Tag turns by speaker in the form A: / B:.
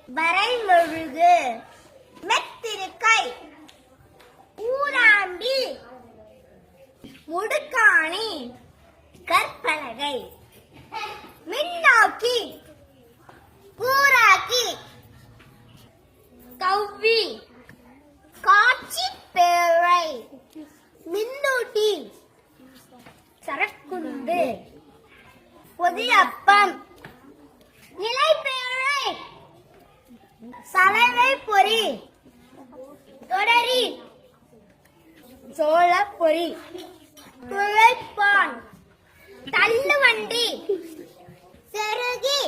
A: வரைமொழுகு மெத்திருக்கை ஊராண்டி முடுக்காணி கற்பலகை மின்னாக்கி கூராக்கி கவ்வி காட்சி பேழை மின்னூட்டி சரக்குண்டு பொதியப்பம் நிலைப்பேழை சலவை பொறி தொடரி சோள பொறி துளைப்பான் தள்ளுவண்டி செருகி